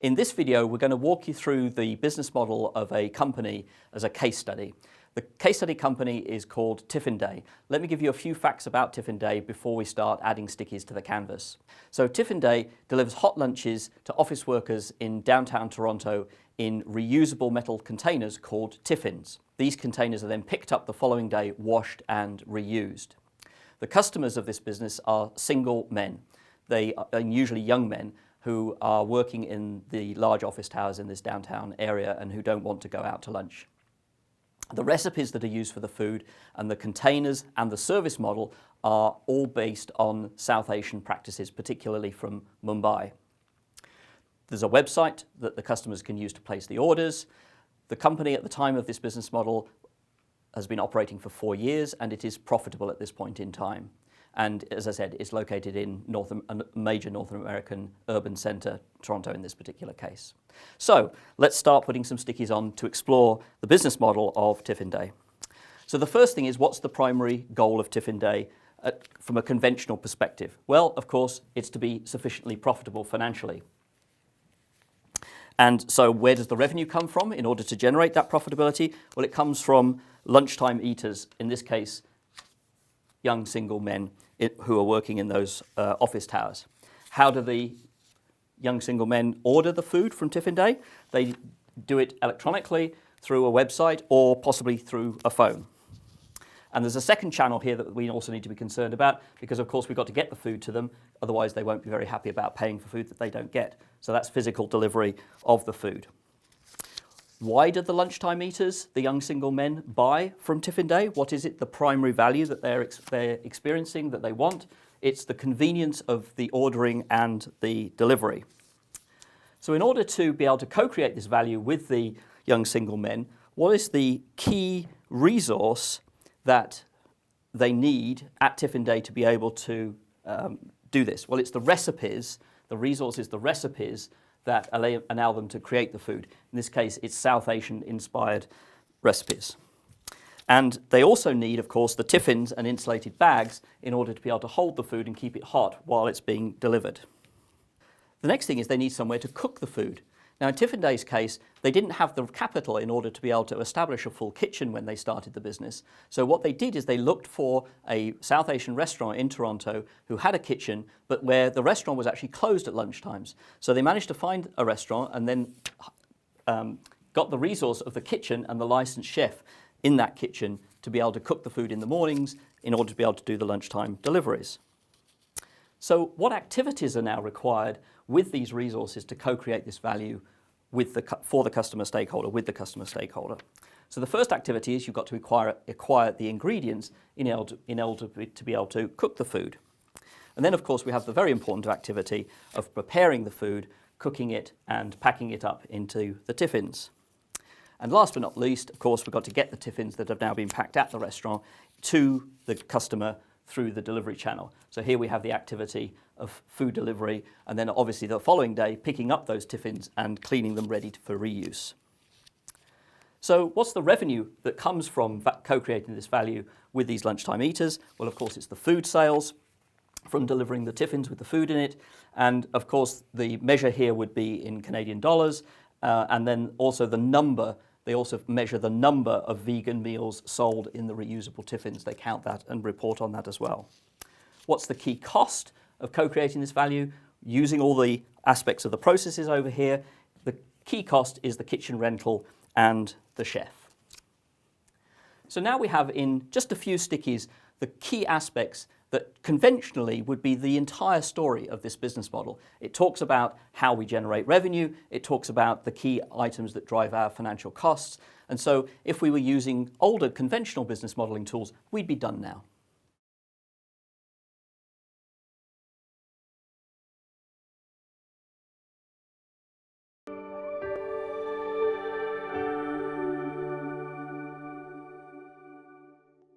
In this video, we're going to walk you through the business model of a company as a case study. The case study company is called Tiffinday. Let me give you a few facts about Tiffinday before we start adding stickies to the canvas. So Tiffinday delivers hot lunches to office workers in downtown Toronto in reusable metal containers called tiffins. These containers are then picked up the following day, washed and reused. The customers of this business are single men. They are usually young men who are working in the large office towers in this downtown area and who don't want to go out to lunch. The recipes that are used for the food and the containers and the service model are all based on South Asian practices, particularly from Mumbai. There's a website that the customers can use to place the orders. The company at the time of this business model has been operating for 4 years and it is profitable at this point in time. And as I said, it's located in a major North American urban centre, Toronto in this particular case. So let's start putting some stickies on to explore the business model of Tiffinday. So the first thing is, what's the primary goal of Tiffinday from a conventional perspective? Well, of course, it's to be sufficiently profitable financially. And so where does the revenue come from in order to generate that profitability? Well, it comes from lunchtime eaters, in this case, young single men who are working in those office towers. How do the young single men order the food from Tiffinday? They do it electronically through a website or possibly through a phone. And there's a second channel here that we also need to be concerned about because, of course, we've got to get the food to them. Otherwise, they won't be very happy about paying for food that they don't get. So that's physical delivery of the food. Why do the lunchtime eaters, the young single men, buy from Tiffinday? What is it, the primary value that they're experiencing, that they want? It's the convenience of the ordering and the delivery. So in order to be able to co-create this value with the young single men, what is the key resource that they need at Tiffinday to be able to do this? Well, it's the recipes. The resource is the recipes that allow them to create the food. In this case, it's South Asian-inspired recipes. And they also need, of course, the tiffins and insulated bags in order to be able to hold the food and keep it hot while it's being delivered. The next thing is they need somewhere to cook the food. Now, in Tiffinday's case, they didn't have the capital in order to be able to establish a full kitchen when they started the business. So what they did is they looked for a South Asian restaurant in Toronto who had a kitchen, but where the restaurant was actually closed at lunchtimes. So they managed to find a restaurant and then got the resource of the kitchen and the licensed chef in that kitchen to be able to cook the food in the mornings in order to be able to do the lunchtime deliveries. So what activities are now required with these resources to co-create this value for the customer stakeholder, with the customer stakeholder? So the first activity is you've got to acquire the ingredients in order to be able to cook the food. And then, of course, we have the very important activity of preparing the food, cooking it and packing it up into the tiffins. And last but not least, of course, we've got to get the tiffins that have now been packed at the restaurant to the customer through the delivery channel. So here we have the activity of food delivery, and then obviously the following day picking up those tiffins and cleaning them ready for reuse. So what's the revenue that comes from co-creating this value with these lunchtime eaters? Well, of course, it's the food sales from delivering the tiffins with the food in it. And of course, the measure here would be in Canadian dollars. And then also they also measure the number of vegan meals sold in the reusable tiffins. They count that and report on that as well. What's the key cost of co-creating this value? Using all the aspects of the processes over here, the key cost is the kitchen rental and the chef. So now we have in just a few stickies the key aspects that conventionally would be the entire story of this business model. It talks about how we generate revenue. It talks about the key items that drive our financial costs. And so if we were using older conventional business modeling tools, we'd be done now.